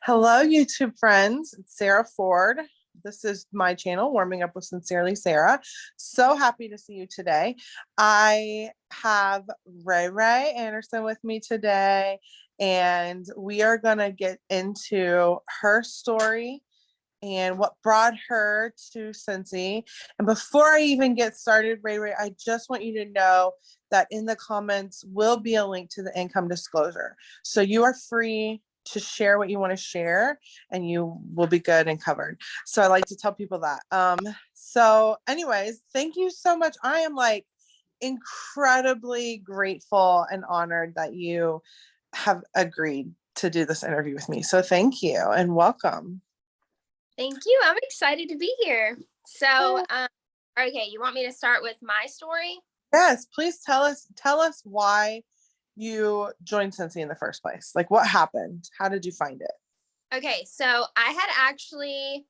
Hello, YouTube friends. It's Sarah Ford. This is my channel, Warming Up with Scentcerelysara. So happy to see you today. I have Ray Anderson with me today, and we are going to get into her story and what brought her to Scentsy. And before I even get started, Ray, I just want you to know that in the comments will be a link to the income disclosure. So you are free to share what you want to share and you will be good and covered. So I like to tell people that. So anyways, thank you so much. I am like incredibly grateful and honored that you have agreed to do this interview with me. So thank you and welcome. Thank you. I'm excited to be here. So, okay, you want me to start with my story? Yes, please tell us why you joined Scentsy in the first place. Like what happened? How did you find it? Okay, so I had actually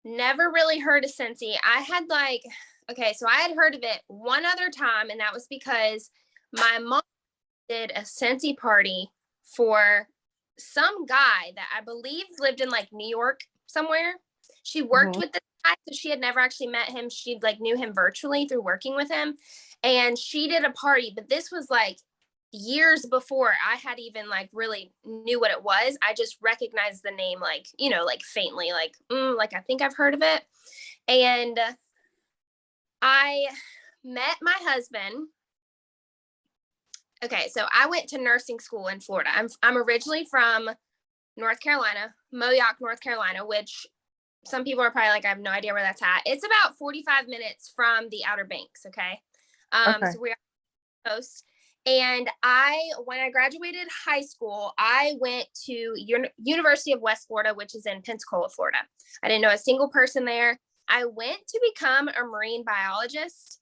never really heard of Scentsy. I had heard of it one other time, and that was because my mom did a Scentsy party for some guy that I believe lived in like New York somewhere. She worked with this guy, so she had never actually met him. She like knew him virtually through working with him, and she did a party, but this was like years before I had even like really knew what it was. I just recognized the name, like, like faintly, like I think I've heard of it. And I met my husband. Okay, so I went to nursing school in Florida. I'm originally from North Carolina, Moyock, North Carolina, which some people are probably like, I have no idea where that's at. It's about 45 minutes from the Outer Banks. Okay. So we're coast. And when I graduated high school, I went to University of West Florida, which is in Pensacola, Florida. I didn't know a single person there. I went to become a marine biologist.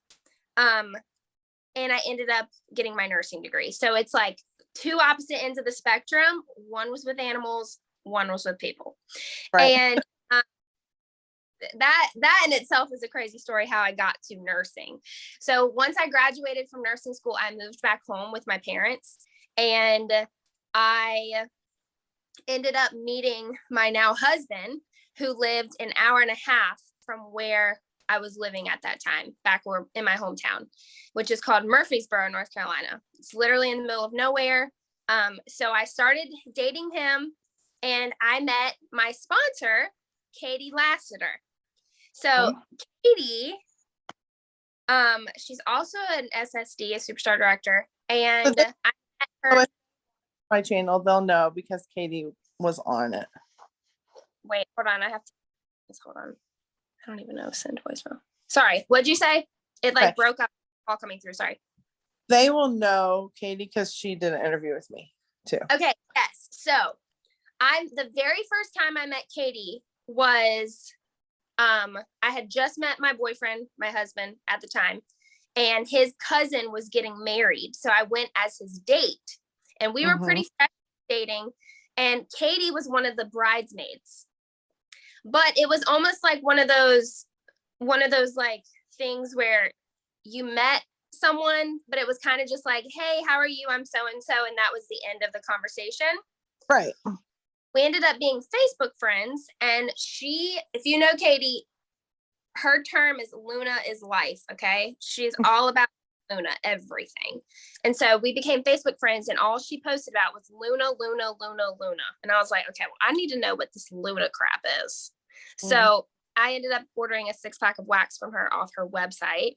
And I ended up getting my nursing degree. So it's like two opposite ends of the spectrum. One was with animals, one was with people. Right. And that in itself is a crazy story how I got to nursing. So once I graduated from nursing school, I moved back home with my parents, and I ended up meeting my now husband, who lived an hour and a half from where I was living at that time, back in my hometown, which is called Murfreesboro, North Carolina. It's literally in the middle of nowhere. So I started dating him, and I met my sponsor, Katie Lassiter. So Katie, she's also an SSD, a superstar director, and I met her. My channel, they'll know because Katie was on it. Wait, hold on. Hold on. I don't even know. Send voicemail. Sorry, what'd you say? It like broke up. All coming through. Sorry. They will know Katie because she did an interview with me too. Okay. Yes. So the very first time I met Katie was, I had just met my boyfriend, my husband at the time, and his cousin was getting married. So I went as his date, and we were pretty fresh dating, and Katie was one of the bridesmaids. But it was almost like one of those like things where you met someone, but it was kind of just like, hey, how are you? I'm so-and-so. And that was the end of the conversation. Right. We ended up being Facebook friends. And she, if you know Katie, her term is Luna is life. Okay. She's all about Luna, everything. And so we became Facebook friends, and all she posted about was Luna. And I was like, okay, well, I need to know what this Luna crap is. So I ended up ordering a 6-pack of wax from her off her website.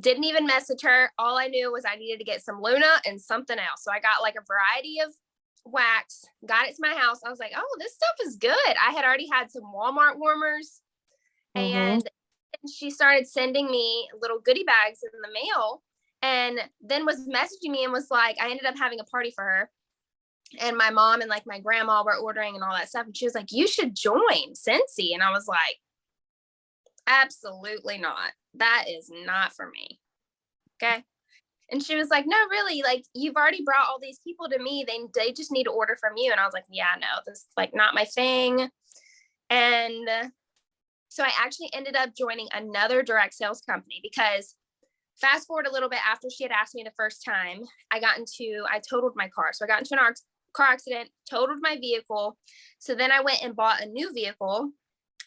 Didn't even message her. All I knew was I needed to get some Luna and something else. So I got like a variety of wax, got it to my house. I was like, oh, this stuff is good. I had already had some Walmart warmers, and she started sending me little goodie bags in the mail, and then was messaging me and was like, I ended up having a party for her, and my mom and like my grandma were ordering and all that stuff. And she was like, you should join Scentsy. And I was like, absolutely not. That is not for me. Okay. And she was like, no, really, like, you've already brought all these people to me. They just need to order from you. And I was like, yeah, no, this is like not my thing. And so I actually ended up joining another direct sales company, because fast forward a little bit after she had asked me the first time, I totaled my car. So I got into an car accident, totaled my vehicle. So then I went and bought a new vehicle.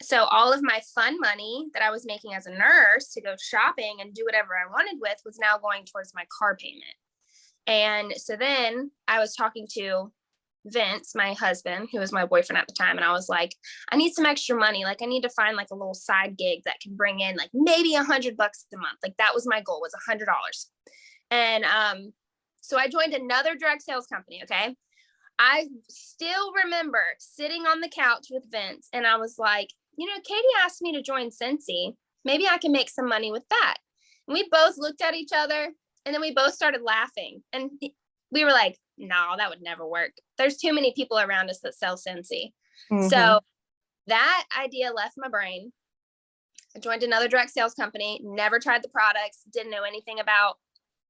So all of my fun money that I was making as a nurse to go shopping and do whatever I wanted with was now going towards my car payment. And so then I was talking to Vince, my husband, who was my boyfriend at the time. And I was like, I need some extra money. Like, I need to find like a little side gig that can bring in like maybe $100 a month. Like, that was my goal, was $100. And so I joined another direct sales company. Okay. I still remember sitting on the couch with Vince and I was like, Katie asked me to join Scentsy. Maybe I can make some money with that. And we both looked at each other and then we both started laughing. And we were like, no, that would never work. There's too many people around us that sell Scentsy. Mm-hmm. So that idea left my brain. I joined another direct sales company, never tried the products, didn't know anything about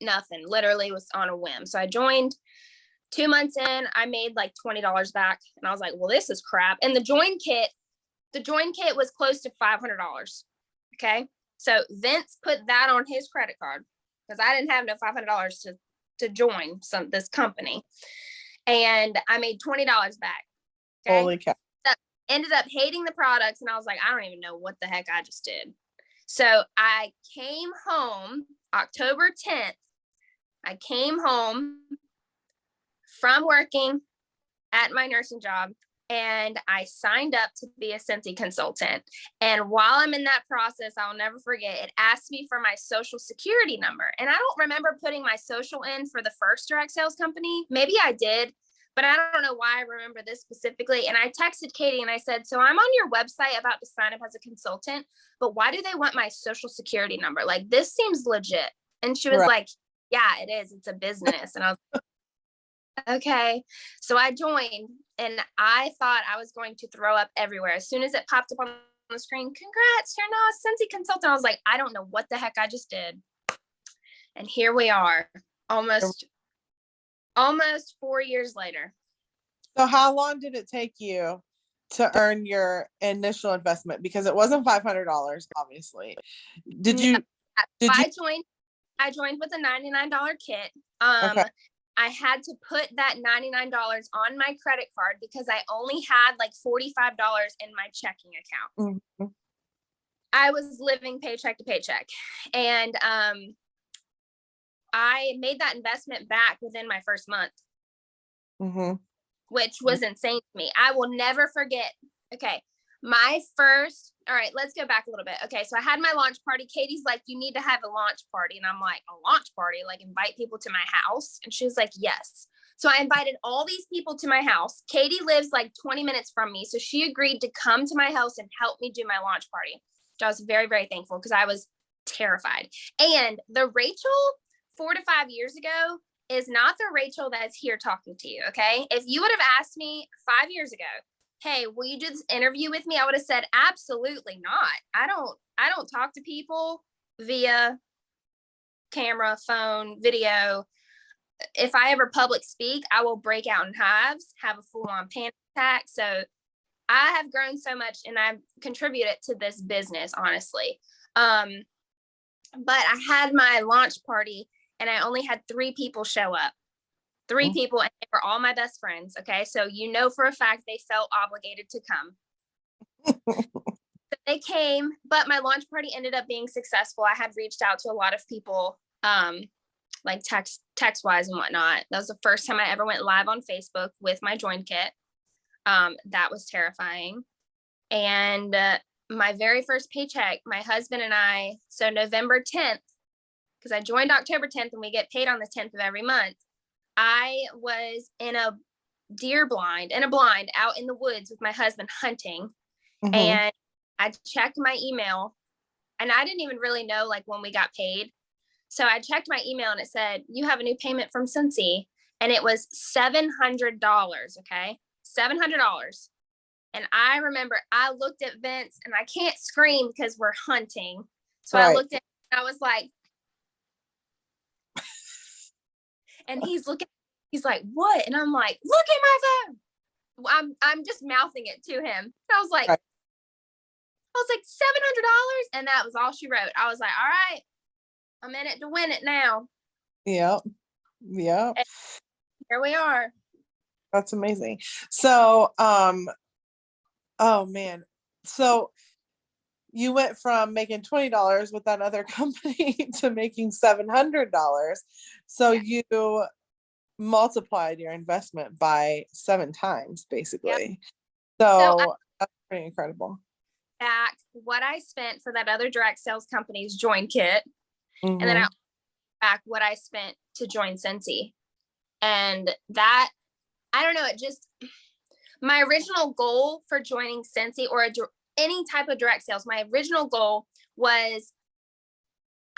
nothing, literally was on a whim. So I joined. 2 months in, I made like $20 back. And I was like, well, this is crap. And the join kit was close to $500. Okay. So Vince put that on his credit card because I didn't have no $500 to join this company. And I made $20 back. Okay? Holy cow. Ended up hating the products. And I was like, I don't even know what the heck I just did. So I came home October 10th. I came home from working at my nursing job and I signed up to be a Scentsy consultant. And while I'm in that process, I'll never forget, it asked me for my social security number. And I don't remember putting my social in for the first direct sales company. Maybe I did, but I don't know why I remember this specifically. And I texted Katie and I said, so I'm on your website about to sign up as a consultant, but why do they want my social security number? Like, this seems legit. And she was like, yeah, it is. It's a business. And I was like, okay. So I joined and I thought I was going to throw up everywhere. As soon as it popped up on the screen, congrats, you're now a Scentsy consultant. I was like, I don't know what the heck I just did. And here we are, almost 4 years later. So how long did it take you to earn your initial investment? Because it wasn't $500, obviously. I joined with a $99 kit. Okay. I had to put that $99 on my credit card because I only had like $45 in my checking account. Mm-hmm. I was living paycheck to paycheck. And I made that investment back within my first month, which was insane to me. I will never forget. Okay. All right, let's go back a little bit. Okay, so I had my launch party. Katie's like, you need to have a launch party. And I'm like, a launch party? Like, invite people to my house? And she was like, yes. So I invited all these people to my house. Katie lives like 20 minutes from me. So she agreed to come to my house and help me do my launch party, which I was very, very thankful because I was terrified. And the Rachel 4 to 5 years ago is not the Rachel that's here talking to you, okay? If you would have asked me 5 years ago, hey, will you do this interview with me? I would have said, absolutely not. I don't talk to people via camera, phone, video. If I ever public speak, I will break out in hives, have a full-on panic attack. So I have grown so much and I've contributed to this business, honestly. But I had my launch party and I only had 3 people show up. 3 people, and they were all my best friends. Okay. So, for a fact, they felt obligated to come. So they came, but my launch party ended up being successful. I had reached out to a lot of people, like text wise and whatnot. That was the first time I ever went live on Facebook with my join kit. That was terrifying. And my very first paycheck, my husband and I, so November 10th, because I joined October 10th and we get paid on the 10th of every month. I was in a blind out in the woods with my husband hunting. And I checked my email and I didn't even really know like when we got paid. So I checked my email and it said, you have a new payment from Scentsy, and it was $700. Okay. $700. And I remember I looked at Vince and I can't scream because we're hunting. So I looked at him and I was like, and he's like, what? And I'm like, look at my phone. I'm just mouthing it to him. And I was like, $700. And that was all she wrote. I was like, all right, I'm in it to win it now. Yep. And here we are. That's amazing. So, oh man. So you went from making $20 with that other company to making $700. So you multiplied your investment by 7 times, Yep. basically. So So that's pretty incredible. back what I spent for that other direct sales company's join kit, and then I Mm-hmm. back what I spent to join Scentsy. And that, I don't know, it just, my original goal for joining Scentsy or any type of direct sales, my original goal was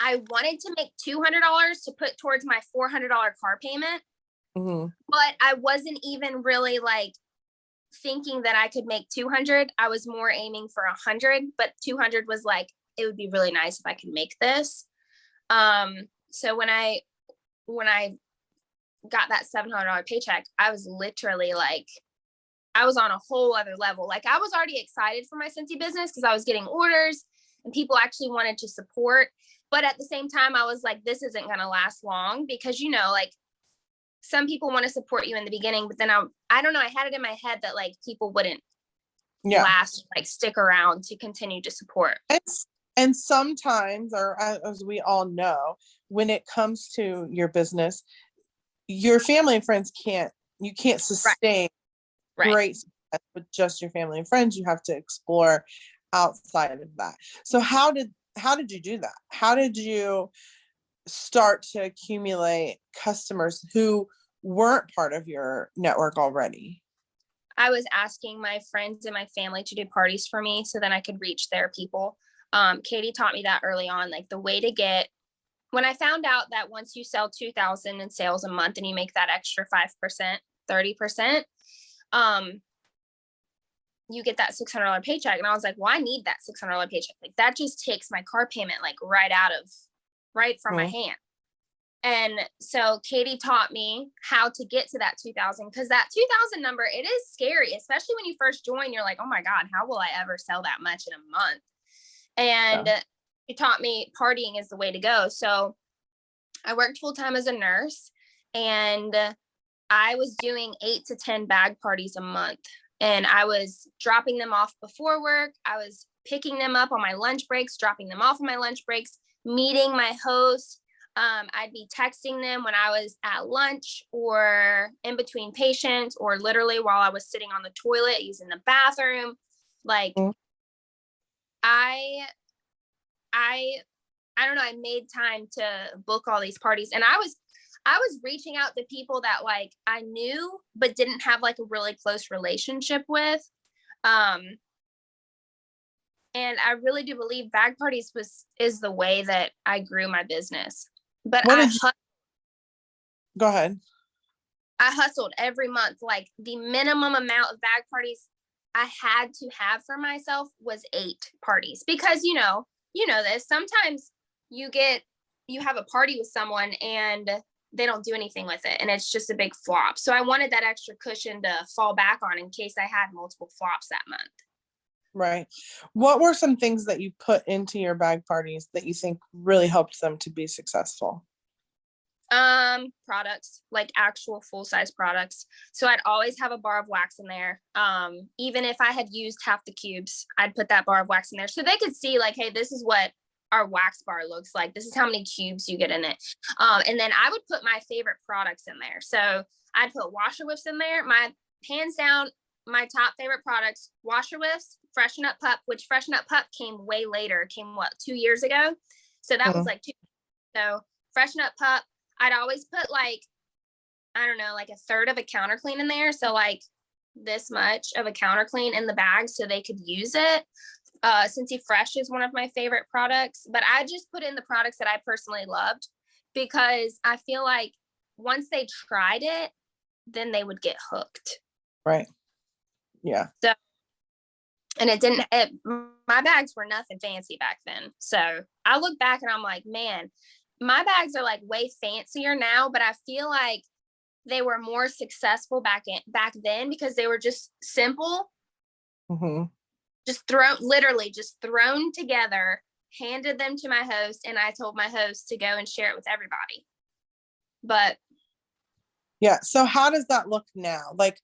I wanted to make $200 to put towards my $400 car payment, Mm-hmm. but I wasn't even really like thinking that I could make 200. I was more aiming for 100, but 200 was like, it would be really nice if I could make this. So when I got that $700 paycheck, I was literally like, I was on a whole other level. Like I was already excited for my Scentsy business because I was getting orders and people actually wanted to support. But at the same time, I was like, this isn't going to last long because, you know, like some people want to support you in the beginning, but then I don't know. I had it in my head that like people wouldn't last, like stick around to continue to support. And sometimes, or as we all know, when it comes to your business, your family and friends you can't sustain great success with just your family and friends. You have to explore outside of that. So how did you do that? How did you start to accumulate customers who weren't part of your network already? I was asking my friends and my family to do parties for me so then I could reach their people. Katie taught me that early on, like the way to get, when I found out that once you sell 2,000 in sales a month and you make that extra 5%, 30%, you get that $600 paycheck. And I was like, well, I need that $600 paycheck. Like that just takes my car payment, like right from my hand. And so Katie taught me how to get to that 2,000, because that 2,000 number, it is scary, especially when you first join. You're like, oh my God, how will I ever sell that much in a month? And it taught me partying is the way to go. So I worked full time as a nurse and I was doing 8 to 10 bag parties a month. And I was dropping them off before work. I was picking them up on my lunch breaks, dropping them off on my lunch breaks, meeting my host. I'd be texting them when I was at lunch or in between patients or literally while I was sitting on the toilet using the bathroom. Like I don't know, I made time to book all these parties, and I was reaching out to people that like I knew but didn't have like a really close relationship with. And I really do believe bag parties is the way that I grew my business. But go ahead. I hustled every month. Like the minimum amount of bag parties I had to have for myself was 8 parties, because you know this, sometimes you have a party with someone and they don't do anything with it and it's just a big flop. So I wanted that extra cushion to fall back on in case I had multiple flops that month. Right. What were some things that you put into your bag parties that you think really helped them to be successful? Products, like actual full-size products. So I'd always have a bar of wax in there. Even if I had used half the cubes, I'd put that bar of wax in there so they could see like, hey, this is what our wax bar looks like. This is how many cubes you get in it. And then I would put my favorite products in there. So I'd put washer whiffs in there. My hands down, my top favorite products, washer whiffs, Freshen Up Pup, which Freshen Up Pup came way later, came 2 years ago. So that was like 2. So Freshen Up Pup, I'd always put like, I don't know, like a third of a counter clean in there. So like this much of a counter clean in the bag so they could use it. Scentsy Fresh is one of my favorite products, but I just put in the products that I personally loved because I feel like once they tried it, then they would get hooked. Right. Yeah. So, and my bags were nothing fancy back then. So I look back and I'm like, man, my bags are like way fancier now, but I feel like they were more successful back then because they were just simple. Mm-hmm. Just thrown together, handed them to my host, and I told my host to go and share it with everybody. But Yeah. So how does that look now? Like,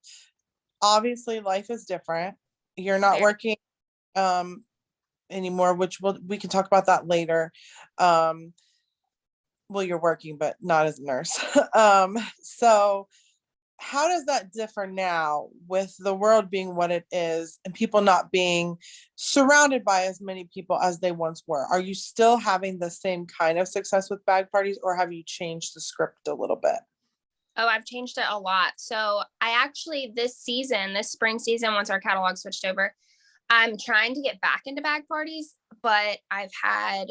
obviously life is different. You're not Very. working anymore, which we can talk about that later. Um, well, you're working, but not as a nurse. So how does that differ now with the world being what it is and people not being surrounded by as many people as they once were? Are you still having the same kind of success with bag parties, or have you changed the script a little bit? Oh, I've changed it a lot. So I actually, this spring season, once our catalog switched over, I'm trying to get back into bag parties, but I've had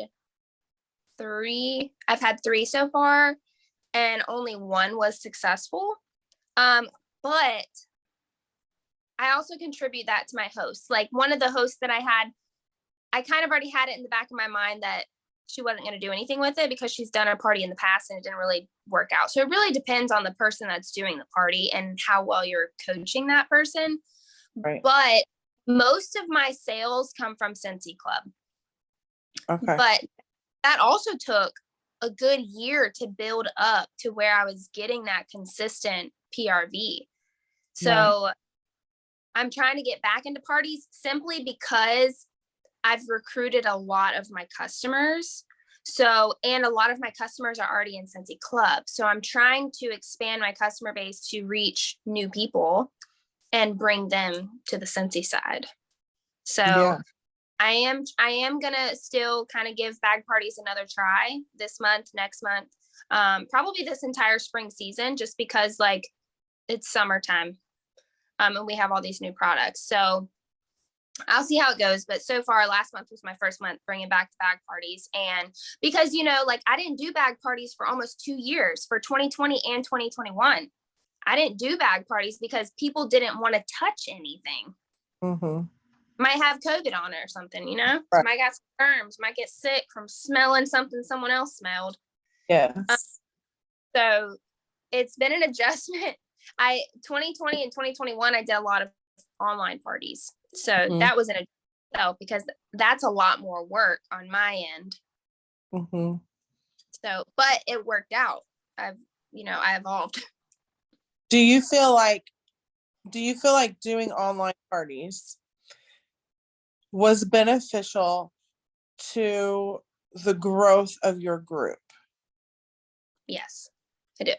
three so far, and only one was successful. But I also contribute that to my host. Like, one of the hosts that I had, I kind of already had it in the back of my mind that she wasn't going to do anything with it because she's done a party in the past and it didn't really work out. So it really depends on the person that's doing the party and how well you're coaching that person. Right. But most of my sales come from Scentsy Club. Okay. But that also took a good year to build up to where I was getting that consistent PRV. So right. I'm trying to get back into parties simply because I've recruited a lot of my customers. So, and a lot of my customers are already in Scentsy Club. So I'm trying to expand my customer base to reach new people and bring them to the Scentsy side. So yeah. I am gonna still kind of give bag parties another try this month, next month, probably this entire spring season, just because like it's summertime, and we have all these new products. So I'll see how it goes. But so far, last month was my first month bringing back the bag parties, and because like I didn't do bag parties for almost 2 years, for 2020 and 2021. I didn't do bag parties because people didn't want to touch anything. Mm-hmm. Might have COVID on it or something, right. Might got some germs, might get sick from smelling something someone else smelled. Yes. So it's been an adjustment. 2020 and 2021, I did a lot of online parties. So that was an adjustment because that's a lot more work on my end. Mm-hmm. So, but it worked out. I evolved. Do you feel like doing online parties was beneficial to the growth of your group? Yes, I do.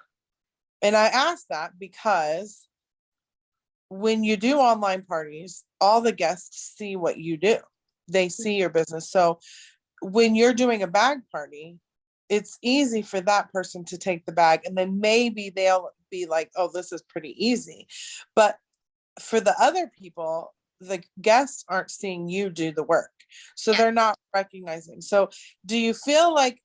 And I ask that because when you do online parties, all the guests see what you do. They see your business. So when you're doing a bag party, it's easy for that person to take the bag, and then maybe they'll be like, oh, this is pretty easy. But for the other people, the guests aren't seeing you do the work. So they're not recognizing. So do you feel like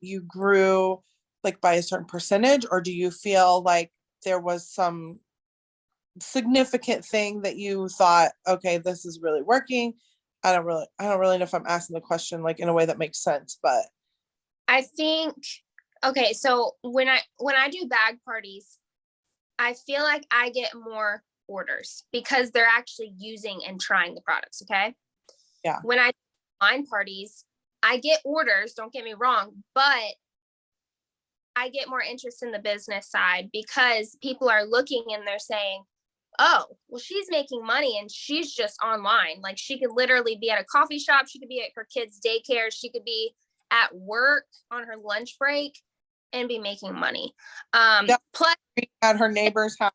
you grew like by a certain percentage, or do you feel like there was some significant thing that you thought, okay, this is really working? I don't really know if I'm asking the question like in a way that makes sense, but I think, okay, so when I do bag parties, I feel like I get more orders because they're actually using and trying the products. Okay. Yeah. When I do online parties, I get orders, don't get me wrong, but I get more interest in the business side because people are looking and they're saying, oh, well, she's making money and she's just online. Like, she could literally be at a coffee shop. She could be at her kid's daycare. She could be at work on her lunch break and be making money. Plus at her neighbor's house.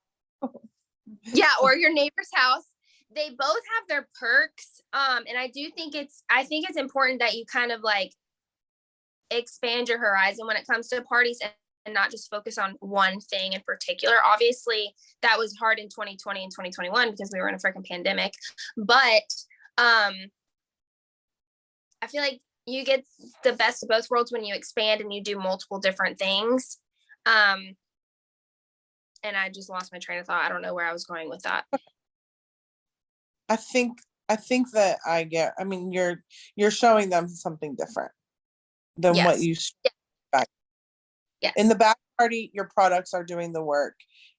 Yeah, or your neighbor's house. They both have their perks. And I think it's important that you kind of like expand your horizon when it comes to parties and not just focus on one thing in particular. Obviously, that was hard in 2020 and 2021 because we were in a freaking pandemic. But I feel like you get the best of both worlds when you expand and you do multiple different things. And I just lost my train of thought. I don't know where I was going with that. I think that I mean, you're showing them something different than what you back. Yes. In the back party, your products are doing the work.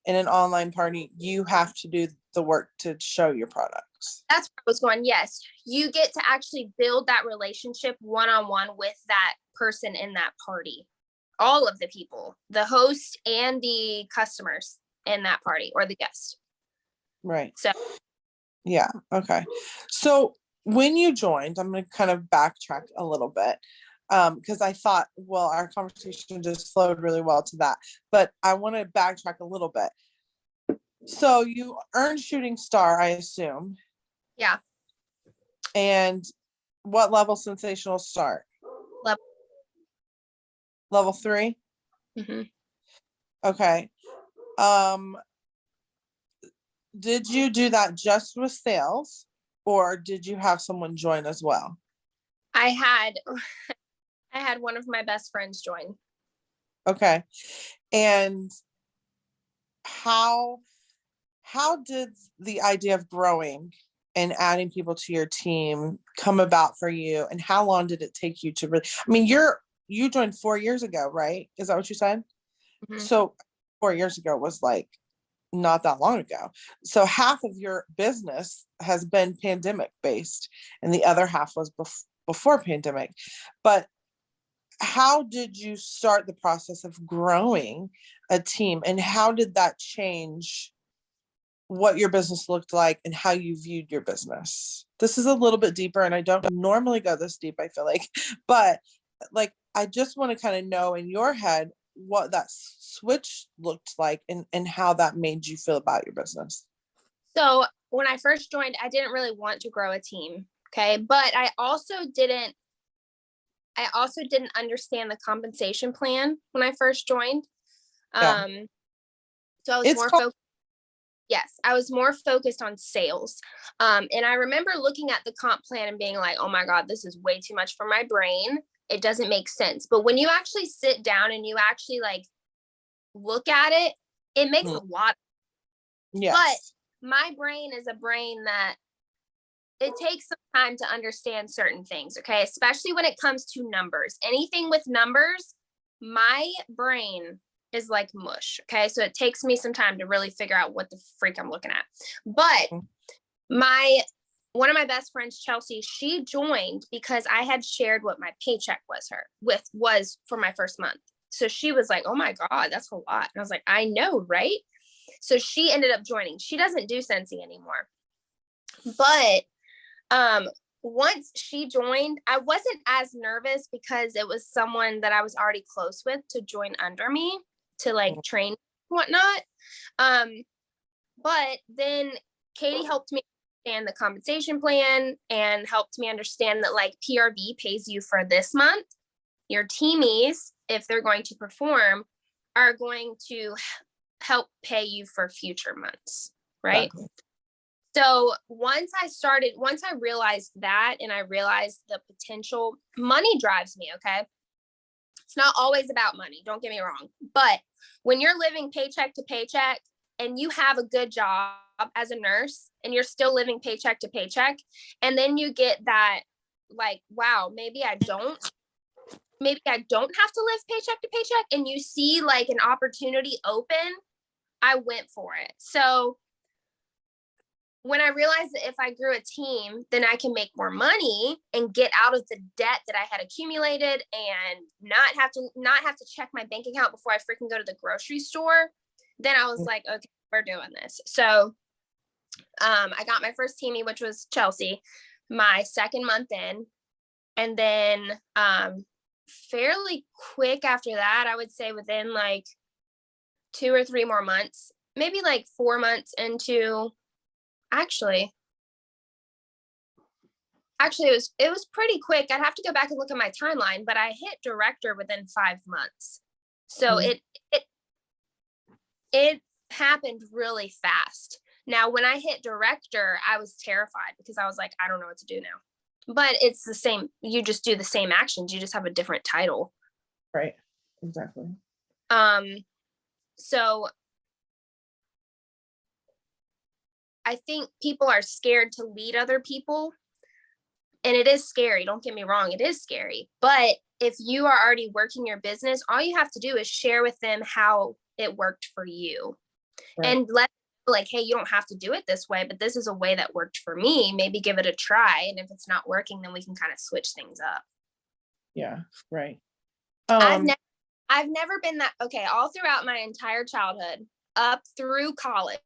In an online party, you have to do the work to show your products. That's where I was going. Yes. You get to actually build that relationship one-on-one with that person in that party. all of the people, the host and the customers in that party or the guest. Right. So Yeah. Okay. So when you joined, I'm going to kind of backtrack a little bit because I thought, well, our conversation just flowed really well to that, but I want to backtrack a little bit. So you earned shooting star, I assume. yeah. And what level sensational start? Level 3? Mm-hmm. Okay. Did you do that just with sales or did you have someone join as well? I had one of my best friends join. Okay. And how did the idea of growing and adding people to your team come about for you? And how long did it take you to really, I mean, you joined 4 years ago, right? Is that what you said? Mm-hmm. So 4 years ago was like not that long ago. So half of your business has been pandemic based and the other half was before pandemic. But how did you start the process of growing a team and how did that change what your business looked like and how you viewed your business? This is a little bit deeper and I don't normally go this deep, I feel like, but like, I just want to kind of know in your head what that switch looked like and how that made you feel about your business. So when I first joined, I didn't really want to grow a team. Okay. But I also didn't understand the compensation plan when I first joined. Yeah. So I was It's more called- focused. Yes, I was more focused on sales. And I remember looking at the comp plan and being like, oh my God, this is way too much for my brain. It doesn't make sense. But when you actually sit down and you actually like look at it, it makes a lot. Yes. But my brain is a brain that it takes some time to understand certain things. Okay. Especially when it comes to numbers, anything with numbers, my brain is like mush. Okay. So it takes me some time to really figure out what the freak I'm looking at. But one of my best friends, Chelsea, she joined because I had shared what my paycheck was for my first month. So she was like, oh my God, that's a lot. And I was like, I know, right? So she ended up joining. She doesn't do Scentsy anymore. But once she joined, I wasn't as nervous because it was someone that I was already close with to join under me to like train and whatnot. But then Katie helped me understand the compensation plan and helped me understand that like PRV pays you for this month. Your teamies, if they're going to perform, are going to help pay you for future months, right? Exactly. So once I realized that and I realized the potential, money drives me, okay? It's not always about money, don't get me wrong. But when you're living paycheck to paycheck and you have a good job as a nurse and you're still living paycheck to paycheck, and then you get that like, wow, maybe I don't have to live paycheck to paycheck, and you see like an opportunity open, I went for it. So when I realized that if I grew a team, then I can make more money and get out of the debt that I had accumulated and not have to check my bank account before I freaking go to the grocery store, then I was like, okay, we're doing this. So I got my first teamie, which was Chelsea, my second month in. And then fairly quick after that, I would say within like 2 or 3 more months, maybe like 4 months into Actually, it was pretty quick. I'd have to go back and look at my timeline, but I hit director within 5 months. So it happened really fast. Now, when I hit director, I was terrified because I was like, I don't know what to do now. But it's the same. You just do the same actions. You just have a different title. Right. Exactly. So I think people are scared to lead other people. And it is scary. Don't get me wrong. It is scary. But if you are already working your business, all you have to do is share with them how it worked for you. Right. And let like, hey, you don't have to do it this way, but this is a way that worked for me. Maybe give it a try. And if it's not working, then we can kind of switch things up. Yeah. Right. I've never been that, okay, all throughout my entire childhood, up through college,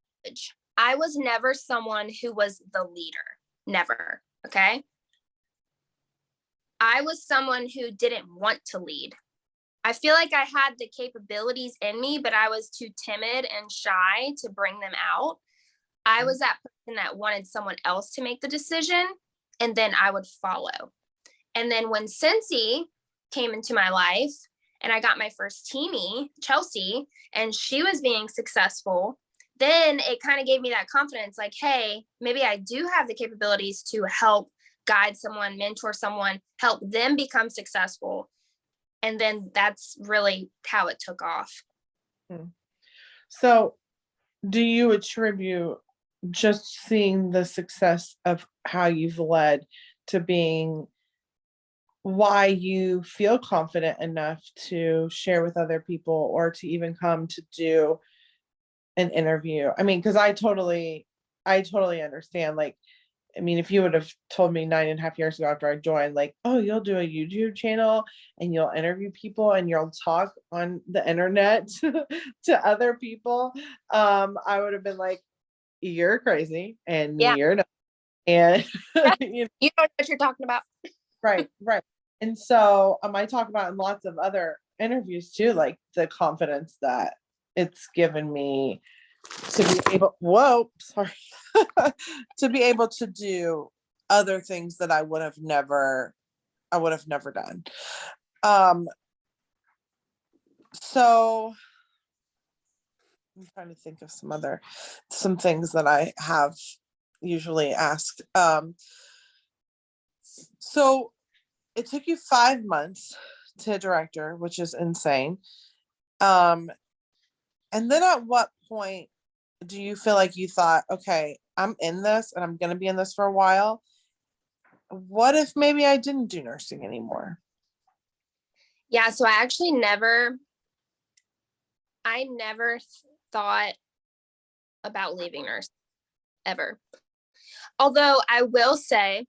I was never someone who was the leader. Never. Okay. I was someone who didn't want to lead. I feel like I had the capabilities in me, but I was too timid and shy to bring them out. I was that person that wanted someone else to make the decision, and then I would follow. And then when Scentsy came into my life and I got my first teamie, Chelsea, and she was being successful, then it kind of gave me that confidence, like, hey, maybe I do have the capabilities to help guide someone, mentor someone, help them become successful. And then that's really how it took off. So do you attribute just seeing the success of how you've led to being why you feel confident enough to share with other people or to even come to do an interview? I mean, because I totally understand. Like, I mean, if you would have told me 9.5 years ago after I joined, like, oh, you'll do a YouTube channel and you'll interview people and you'll talk on the internet to other people, I would have been like, you're crazy and Yeah. you're not. And you know, You don't know what you're talking about. right. And so I talk about in lots of other interviews too, like the confidence that it's given me to be able, to be able to do other things that I would have never done. So I'm trying to think of some things that I have usually asked. So it took you 5 months to director, which is insane. And then at what point do you feel like you thought, okay, I'm in this and I'm going to be in this for a while? What if maybe I didn't do nursing anymore? Yeah. So I never thought about leaving nursing ever. Although I will say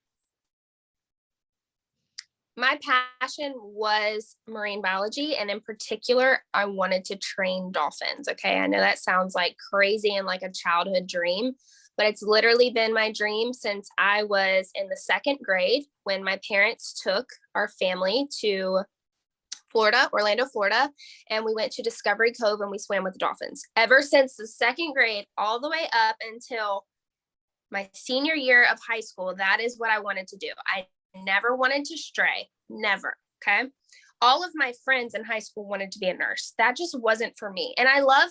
my passion was marine biology, and in particular, I wanted to train dolphins. Okay. I know that sounds like crazy and like a childhood dream, but it's literally been my dream since I was in the second grade when my parents took our family to Florida, Orlando, Florida, and we went to Discovery Cove and we swam with the dolphins. Ever since the second grade, all the way up until my senior year of high school, that is what I wanted to do. I never wanted to stray, never. Okay. All of my friends in high school wanted to be a nurse. That just wasn't for me. And I love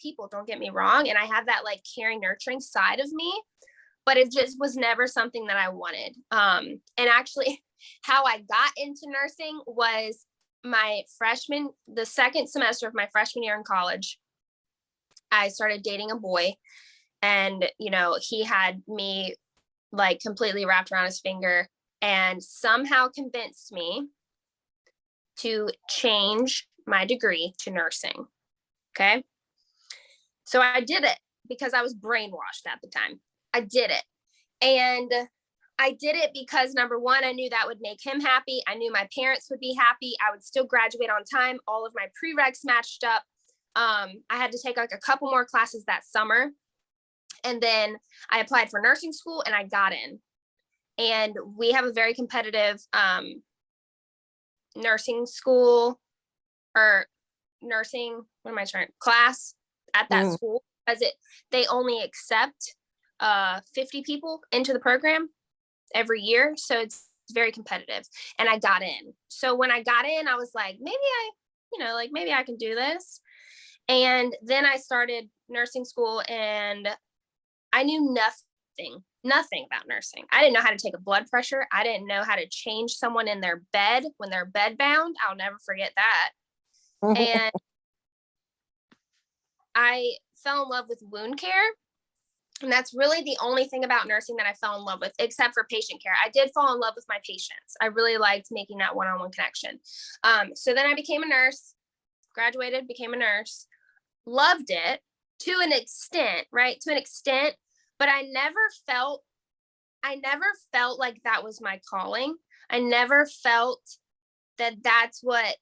people, don't get me wrong. And I have that like caring, nurturing side of me, but it just was never something that I wanted. And actually how I got into nursing was the second semester of my freshman year in college. I started dating a boy, and he had me like completely wrapped around his finger and somehow convinced me to change my degree to nursing. Okay. So I did it because I was brainwashed at the time. I did it. And I did it because number one, I knew that would make him happy. I knew my parents would be happy. I would still graduate on time. All of my prereqs matched up. I had to take like a couple more classes that summer. And then I applied for nursing school and I got in. And we have a very competitive nursing school or nursing, class at that school, because they only accept 50 people into the program every year. So it's very competitive. And I got in. So when I got in, I was like, maybe I can do this. And then I started nursing school and I knew nothing about nursing. I didn't know how to take a blood pressure. I didn't know how to change someone in their bed when they're bed bound. I'll never forget that. And I fell in love with wound care. And that's really the only thing about nursing that I fell in love with, except for patient care. I did fall in love with my patients. I really liked making that one-on-one connection. So then I became a nurse, graduated, became a nurse, loved it to an extent, right? To an extent, but I never felt like that was my calling. I never felt that that's what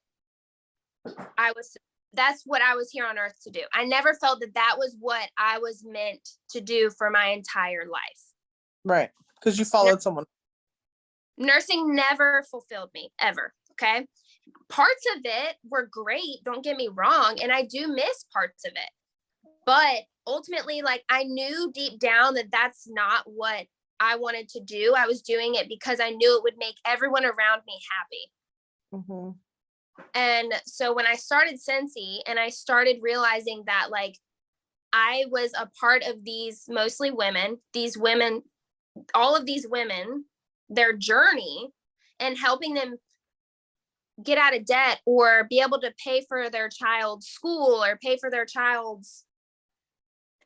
that's what I was here on earth to do. I never felt that that was what I was meant to do for my entire life. Right. Because you followed someone. Nursing never fulfilled me ever. Okay. Parts of it were great. Don't get me wrong. And I do miss parts of it. But ultimately, like, I knew deep down that that's not what I wanted to do. I was doing it because I knew it would make everyone around me happy. Mm-hmm. And so when I started Scentsy and I started realizing that, like, I was a part of these mostly women, all of these women, their journey, and helping them get out of debt or be able to pay for their child's school or pay for their child's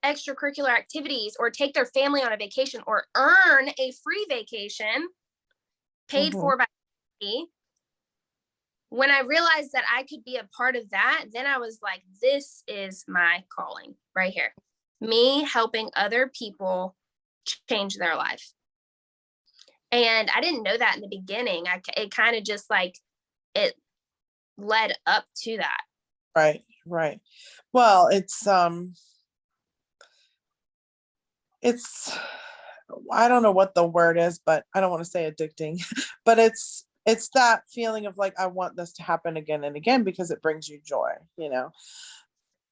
extracurricular activities or take their family on a vacation or earn a free vacation paid for by me. When I realized that I could be a part of that, then I was like, this is my calling right here. Me helping other people change their life. And I didn't know that in the beginning. It kind of just like, it led up to that. Right. Well, it's I don't know what the word is, but I don't want to say addicting, but it's that feeling of like, I want this to happen again and again because it brings you joy,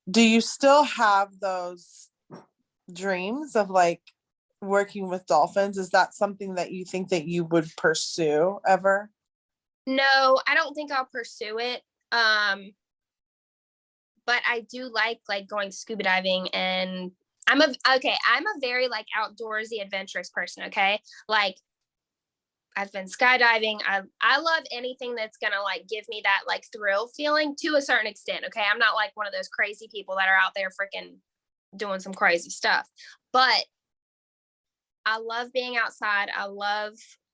Do you still have those dreams of like working with dolphins? Is that something that you think that you would pursue ever? No, I don't think I'll pursue it. But I do like going scuba diving, and I'm a very like outdoorsy adventurous person. Okay. Like, I've been skydiving. I love anything that's going to like give me that like thrill feeling to a certain extent. Okay. I'm not like one of those crazy people that are out there freaking doing some crazy stuff, but I love being outside.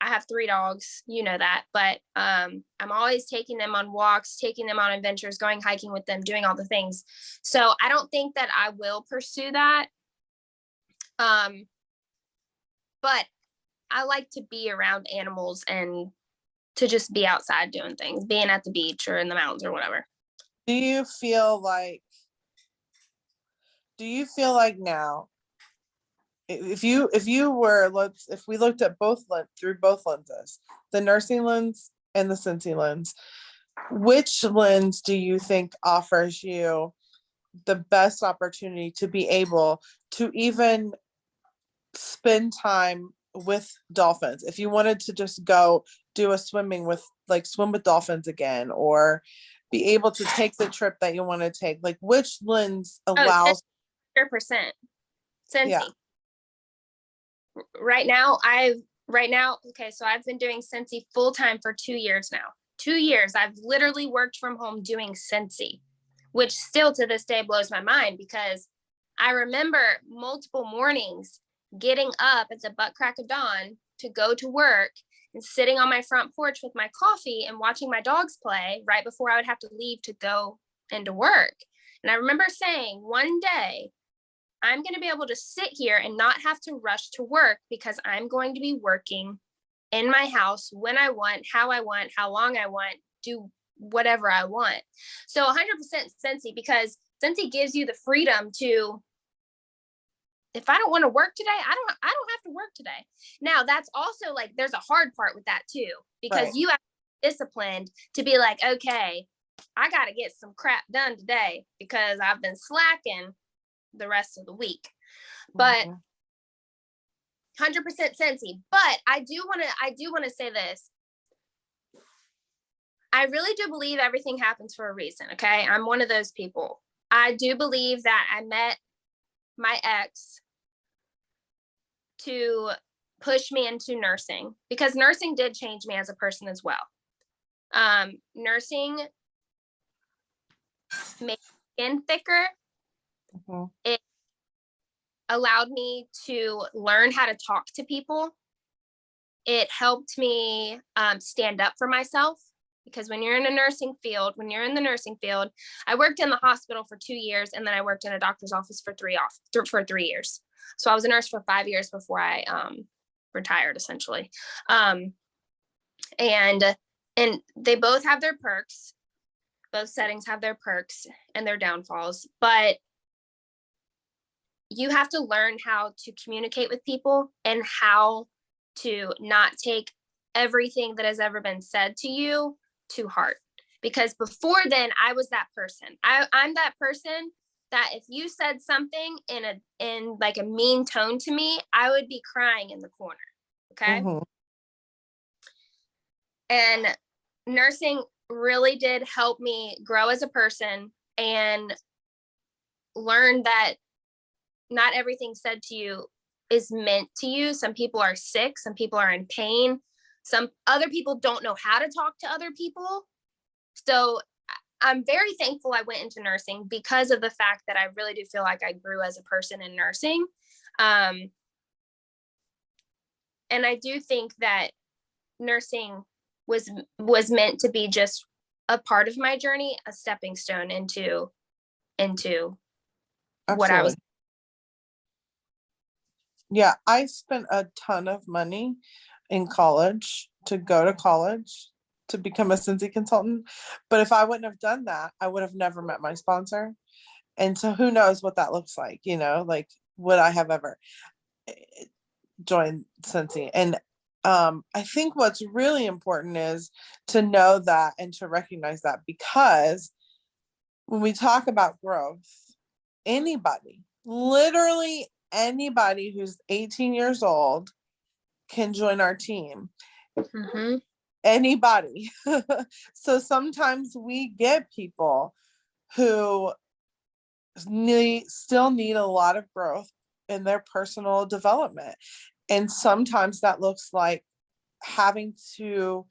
I have 3 dogs, you know that, but I'm always taking them on walks, taking them on adventures, going hiking with them, doing all the things. So I don't think that I will pursue that. But I like to be around animals and to just be outside doing things, being at the beach or in the mountains or whatever. Do you feel like now, if we looked at through both lenses, the nursing lens and the Scentsy lens, which lens do you think offers you the best opportunity to be able to even spend time with dolphins? If you wanted to just go do a swim with dolphins again, or be able to take the trip that you want to take, like which lens allows 100% Scentsy. Yeah. Right now, okay, so I've been doing Scentsy full time for 2 years now. 2 years. I've literally worked from home doing Scentsy, which still to this day blows my mind, because I remember multiple mornings getting up at the butt crack of dawn to go to work and sitting on my front porch with my coffee and watching my dogs play right before I would have to leave to go into work. And I remember saying, one day I'm going to be able to sit here and not have to rush to work, because I'm going to be working in my house when I want, how long I want, do whatever I want. So 100% Scentsy, because Scentsy gives you the freedom to, if I don't want to work today, I don't have to work today. Now, that's also like, there's a hard part with that too, because Right. you have to be disciplined to be like, okay, I got to get some crap done today because I've been slacking the rest of the week. But 100% Scentsy. But I do want to say this. I really do believe everything happens for a reason. Okay. I'm one of those people. I do believe that I met my ex to push me into nursing, because nursing did change me as a person as well. Nursing made skin thicker. It allowed me to learn how to talk to people. It helped me stand up for myself, because when you're in the nursing field, I worked in the hospital for 2 years, and then I worked in a doctor's office for 3 years. So I was a nurse for 5 years before I retired, essentially. And they both have their perks, Both settings have their perks and their downfalls, but you have to learn how to communicate with people and how to not take everything that has ever been said to you to heart. Because before then, I was that person. I'm that person that if you said something in like a mean tone to me, I would be crying in the corner. Okay. Mm-hmm. And nursing really did help me grow as a person and learn that not everything said to you is meant to you. Some people are sick. Some people are in pain. Some other people don't know how to talk to other people. So I'm very thankful I went into nursing because of the fact that I really do feel like I grew as a person in nursing. And I do think that nursing was meant to be just a part of my journey, a stepping stone into what I was. Yeah, I spent a ton of money in college to go to college to become a Scentsy consultant. But if I wouldn't have done that, I would have never met my sponsor. And so who knows what that looks like, like would I have ever joined Scentsy? And I think what's really important is to know that and to recognize that, because when we talk about growth, anybody, literally anybody who's 18 years old can join our team. Mm-hmm. Anybody. So sometimes we get people who still need a lot of growth in their personal development. And sometimes that looks like having to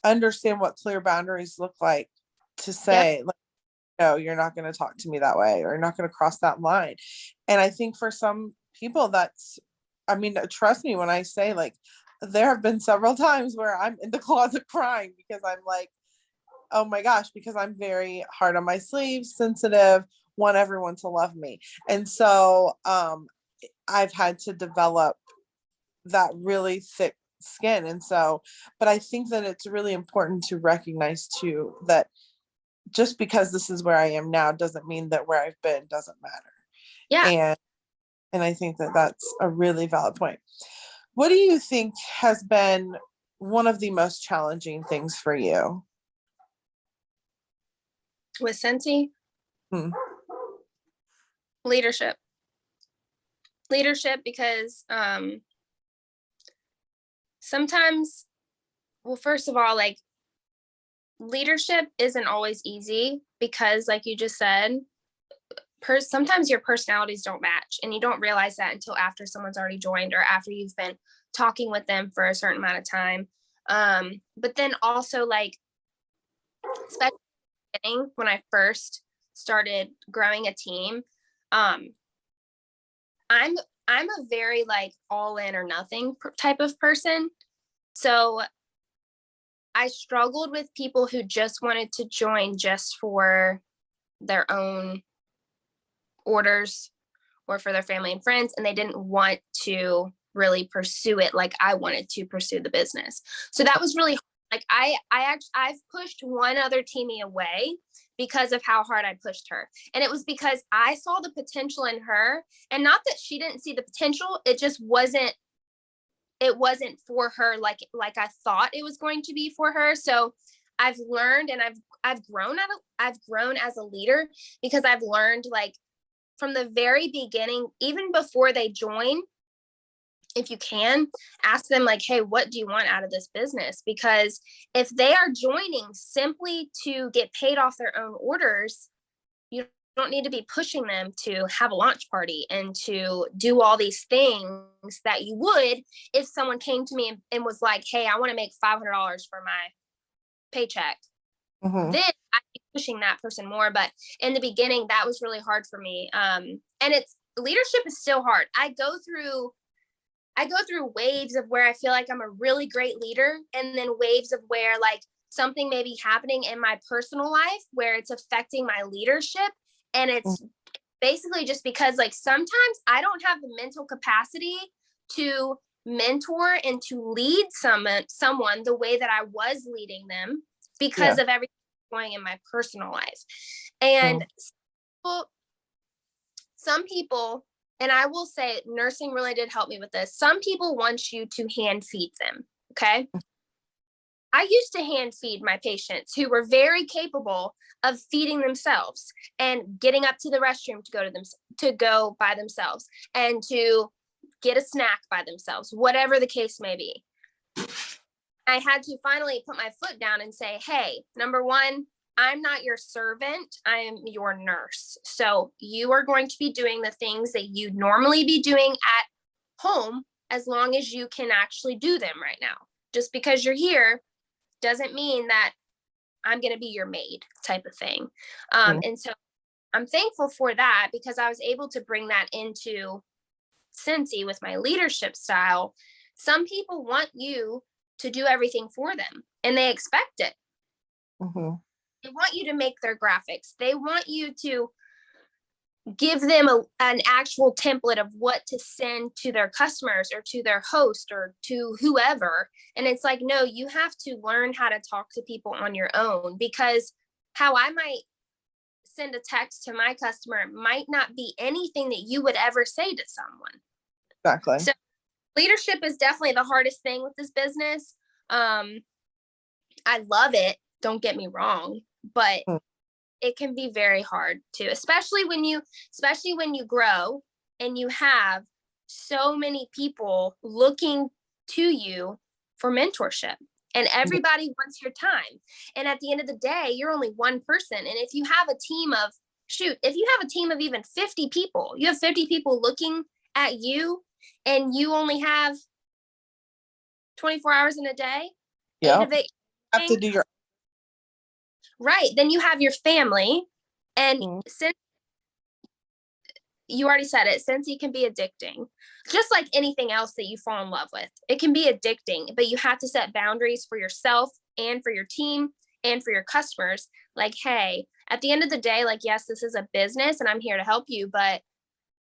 understand what clear boundaries look like, to say, like, no, you're not going to talk to me that way, or you're not going to cross that line. And I think for some people trust me when I say, like, there have been several times where I'm in the closet crying because I'm like, oh my gosh, because I'm very hard on my sleeves, sensitive, want everyone to love me. And so I've had to develop that really thick skin. And so, but I think that it's really important to recognize too, that just because this is where I am now doesn't mean that where I've been doesn't matter. Yeah. And I think that that's a really valid point. What do you think has been one of the most challenging things for you With Scentsy? Leadership, because sometimes, well, first of all, like, leadership isn't always easy because, like you just said, sometimes your personalities don't match, and you don't realize that until after someone's already joined or after you've been talking with them for a certain amount of time. But then also, like, especially when I first started growing a team, I'm a very, like, all in or nothing type of person. So I struggled with people who just wanted to join just for their own orders or for their family and friends, and they didn't want to really pursue it like I wanted to pursue the business. So that was really hard. Like, I've pushed one other teamie away because of how hard I pushed her. And it was because I saw the potential in her, and not that she didn't see the potential, it just wasn't for her like I thought it was going to be for her. So I've learned, and I've grown as a leader, because I've learned, like, from the very beginning, even before they join, if you can, ask them, like, hey, what do you want out of this business? Because if they are joining simply to get paid off their own orders, you don't need to be pushing them to have a launch party and to do all these things that you would if someone came to me and was like, hey, I want to make $500 for my paycheck. Mm-hmm. Then I'd be pushing that person more. But in the beginning, that was really hard for me. And leadership is still hard. I go through waves of where I feel like I'm a really great leader, and then waves of where, like, something may be happening in my personal life where it's affecting my leadership. And it's basically just because, like, sometimes I don't have the mental capacity to mentor and to lead someone the way that I was leading them because of everything going in my personal life. And some people, and I will say nursing really did help me with this. Some people want you to hand feed them. Okay. I used to hand feed my patients who were very capable of feeding themselves and getting up to the restroom to go by themselves and to get a snack by themselves, whatever the case may be. I had to finally put my foot down and say, hey, number one, I'm not your servant. I am your nurse. So you are going to be doing the things that you'd normally be doing at home, as long as you can actually do them right now. Just because you're here doesn't mean that I'm going to be your maid type of thing. And so I'm thankful for that, because I was able to bring that into Scentsy with my leadership style. Some people want you to do everything for them, and they expect it. They want you to make their graphics. They want you to give them an actual template of what to send to their customers or to their host or to whoever. And it's like, no, you have to learn how to talk to people on your own, because how I might send a text to my customer might not be anything that you would ever say to someone. Exactly. So leadership is definitely the hardest thing with this business. I love it. Don't get me wrong, but it can be very hard too, especially when you grow and you have so many people looking to you for mentorship, and everybody wants your time. And at the end of the day, you're only one person. And if you have a team of even 50 people, you have 50 people looking at you, and you only have 24 hours in a day. Yeah. 8 of it. Have to do your right. Then you have your family, and since you already said it, since it can be addicting, just like anything else that you fall in love with, it can be addicting, but you have to set boundaries for yourself and for your team and for your customers. Like, hey, at the end of the day, like, yes, this is a business and I'm here to help you, but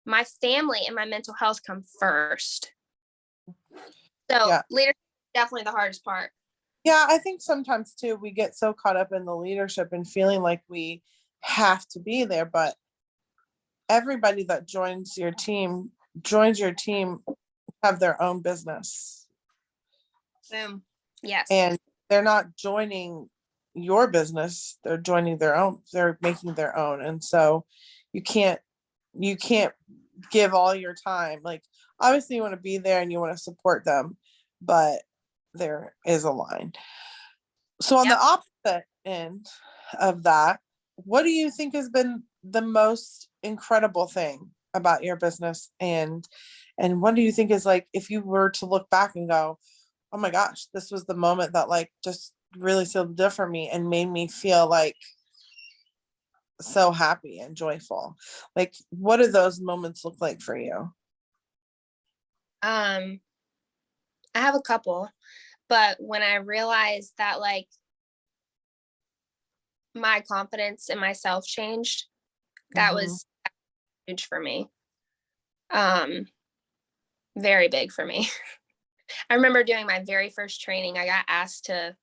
my family and my mental health come first. So leadership is definitely the hardest part. Yeah, I think sometimes too, we get so caught up in the leadership and feeling like we have to be there, but everybody that joins your team have their own business. Yes. And they're not joining your business, they're joining their own, they're making their own. And so you can't give all your time. Like, obviously you want to be there and you want to support them, but there is a line. So on the opposite end of that, what do you think has been the most incredible thing about your business? And what do you think is, like, if you were to look back and go, oh my gosh, this was the moment that like just really sealed the deal for me and made me feel like so happy and joyful? Like, what do those moments look like for you? I have a couple, but when I realized that, like, my confidence in myself changed, that was huge for me. Very big for me. I remember doing my very first training. I got asked to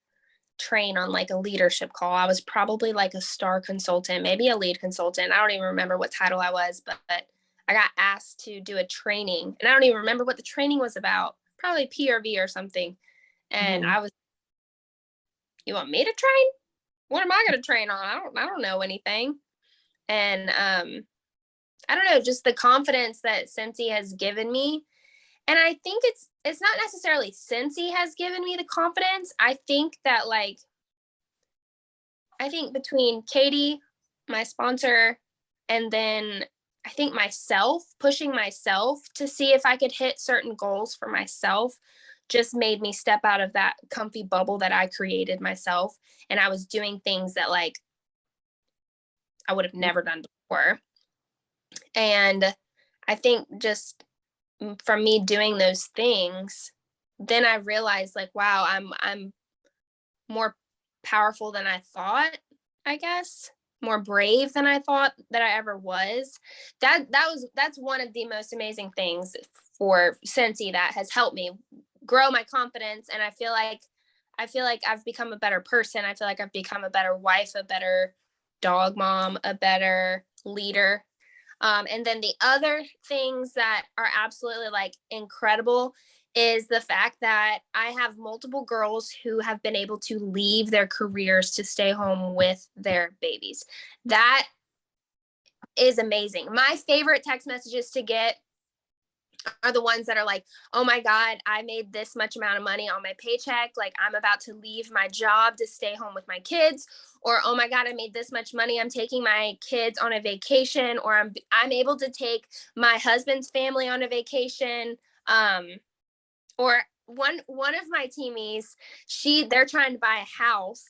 train on like a leadership call. I was probably like a star consultant, maybe a lead consultant. I don't even remember what title I was, but I got asked to do a training, and I don't even remember what the training was about. Probably PRV or something. And I was, you want me to train? What am I going to train on? I don't know anything. And I don't know, just the confidence that Scentsy has given me. And I think it's not necessarily Scentsy has given me the confidence. I think that, like, I think between Katie, my sponsor, and then I think myself, pushing myself to see if I could hit certain goals for myself, just made me step out of that comfy bubble that I created myself. And I was doing things that, like, I would have never done before. And I think just from me doing those things, then I realized, like, wow, I'm more powerful than I thought, I guess, more brave than I thought that I ever was. That's one of the most amazing things for Scentsy that has helped me grow my confidence. And I feel like I feel like I've become a better person. I feel like I've become a better wife, a better dog mom, a better leader. And then the other things that are absolutely like incredible is the fact that I have multiple girls who have been able to leave their careers to stay home with their babies. That is amazing. My favorite text messages to get are the ones that are like, oh my God, I made this much amount of money on my paycheck. Like, I'm about to leave my job to stay home with my kids. Or, oh my God, I made this much money. I'm taking my kids on a vacation, or I'm able to take my husband's family on a vacation. Or one of my teamies, they're trying to buy a house,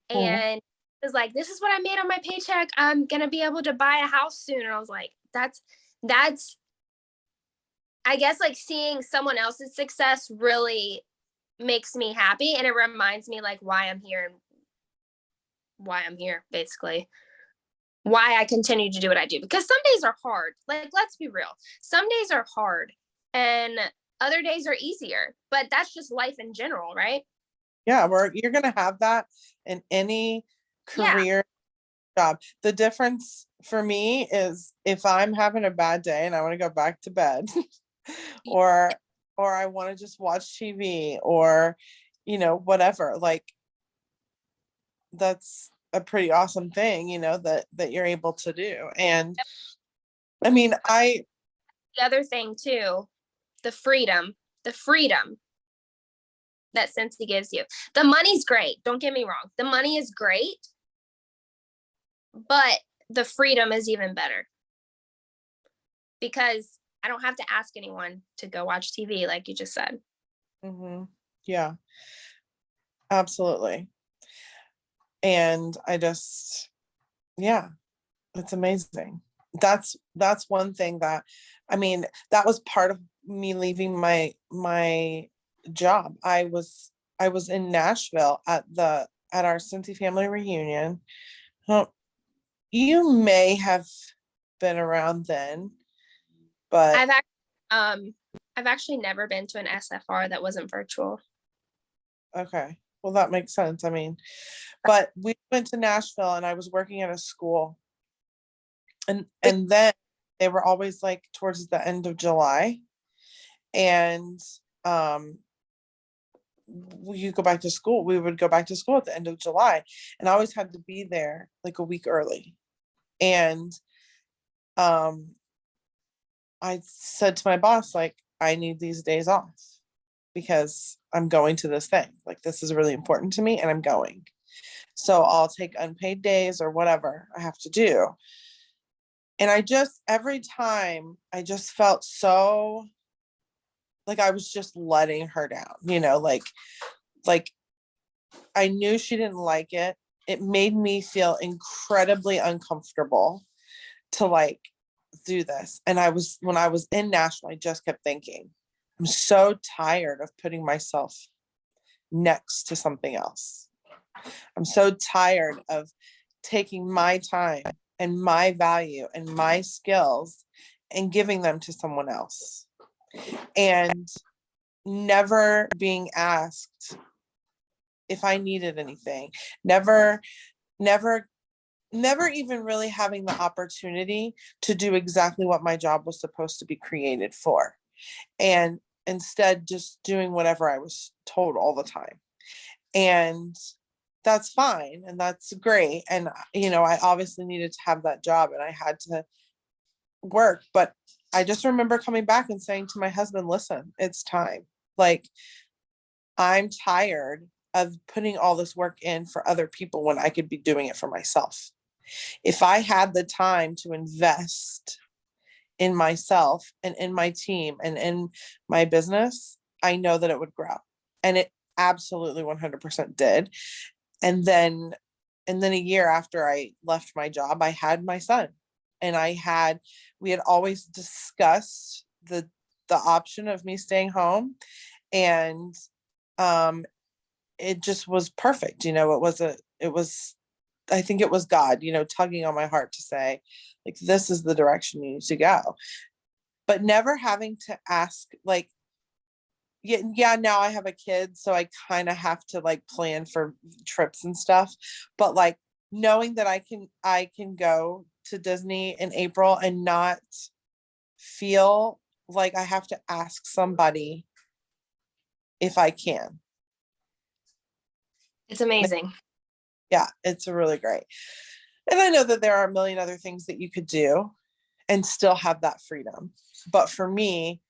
and is like, this is what I made on my paycheck. I'm gonna be able to buy a house soon. And I was like, that's I guess like seeing someone else's success really makes me happy, and it reminds me like why I'm here and why I'm here, basically. Why I continue to do what I do. Because some days are hard. Like, let's be real. Some days are hard and other days are easier, but that's just life in general, right? Yeah, you're gonna have that in any career job. The difference for me is if I'm having a bad day and I want to go back to bed, or I want to just watch TV, or whatever, like that's a pretty awesome thing, that you're able to do. And I mean, the other thing too, the freedom that Scentsy gives you. The money's great. Don't get me wrong. The money is great, but the freedom is even better because I don't have to ask anyone to go watch TV, like you just said. Yeah, absolutely. And yeah, it's amazing. That's one thing that, I mean, that was part of me leaving my job. I was in Nashville at our Cincy family reunion. Well, you may have been around then, but I've actually never been to an SFR that wasn't virtual. Okay, well, that makes sense. I mean, but we went to Nashville and I was working at a school, and then they were always like towards the end of July, and we go back to school. We would go back to school at the end of July, and I always had to be there like a week early. And I said to my boss, like, I need these days off because I'm going to this thing. Like, this is really important to me and I'm going. So I'll take unpaid days or whatever I have to do. And every time I just felt so like I was just letting her down, like I knew she didn't like it. It made me feel incredibly uncomfortable to like do this. And when I was in Nashville, I just kept thinking, I'm so tired of putting myself next to something else. I'm so tired of taking my time and my value and my skills and giving them to someone else, and never being asked if I needed anything. Never even really having the opportunity to do exactly what my job was supposed to be created for. And instead just doing whatever I was told all the time. And that's fine. And that's great. And, I obviously needed to have that job and I had to work, but I just remember coming back and saying to my husband, listen, it's time. Like, I'm tired of putting all this work in for other people when I could be doing it for myself. If I had the time to invest in myself and in my team and in my business, I know that it would grow. And it absolutely 100% did. And then a year after I left my job, I had my son, and we had always discussed the option of me staying home, and it just was perfect. I think it was God, tugging on my heart to say, like, this is the direction you need to go. But never having to ask, like, yeah, now I have a kid, so I kind of have to like plan for trips and stuff. But like knowing that I can go to Disney in April and not feel like I have to ask somebody if I can. It's amazing. Yeah, it's really great. And I know that there are a million other things that you could do and still have that freedom. But for me,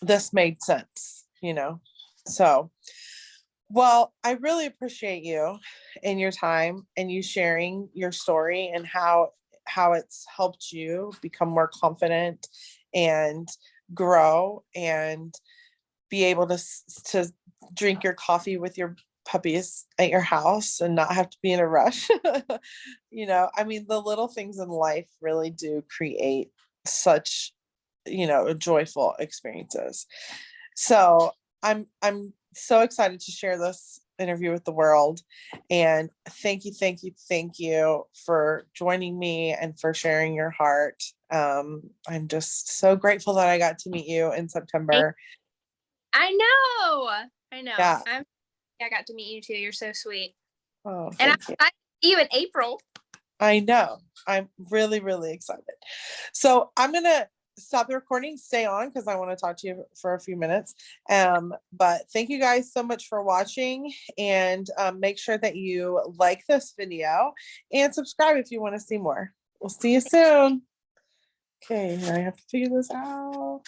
this made sense, you know? So, well, I really appreciate you and your time and you sharing your story and how it's helped you become more confident and grow and be able to drink your coffee with your puppies at your house and not have to be in a rush. I mean, the little things in life really do create such, joyful experiences. So I'm so excited to share this interview with the world. And thank you for joining me and for sharing your heart. I'm just so grateful that I got to meet you in September. I know. I know. Yeah. I got to meet you too. You're so sweet. Oh, And I'm thank you. excited to see you in April. I know. I'm really, really excited. So I'm gonna stop the recording, stay on because I want to talk to you for a few minutes. But thank you guys so much for watching, and make sure that you like this video and subscribe if you want to see more. We'll see you soon. Okay, I have to figure this out.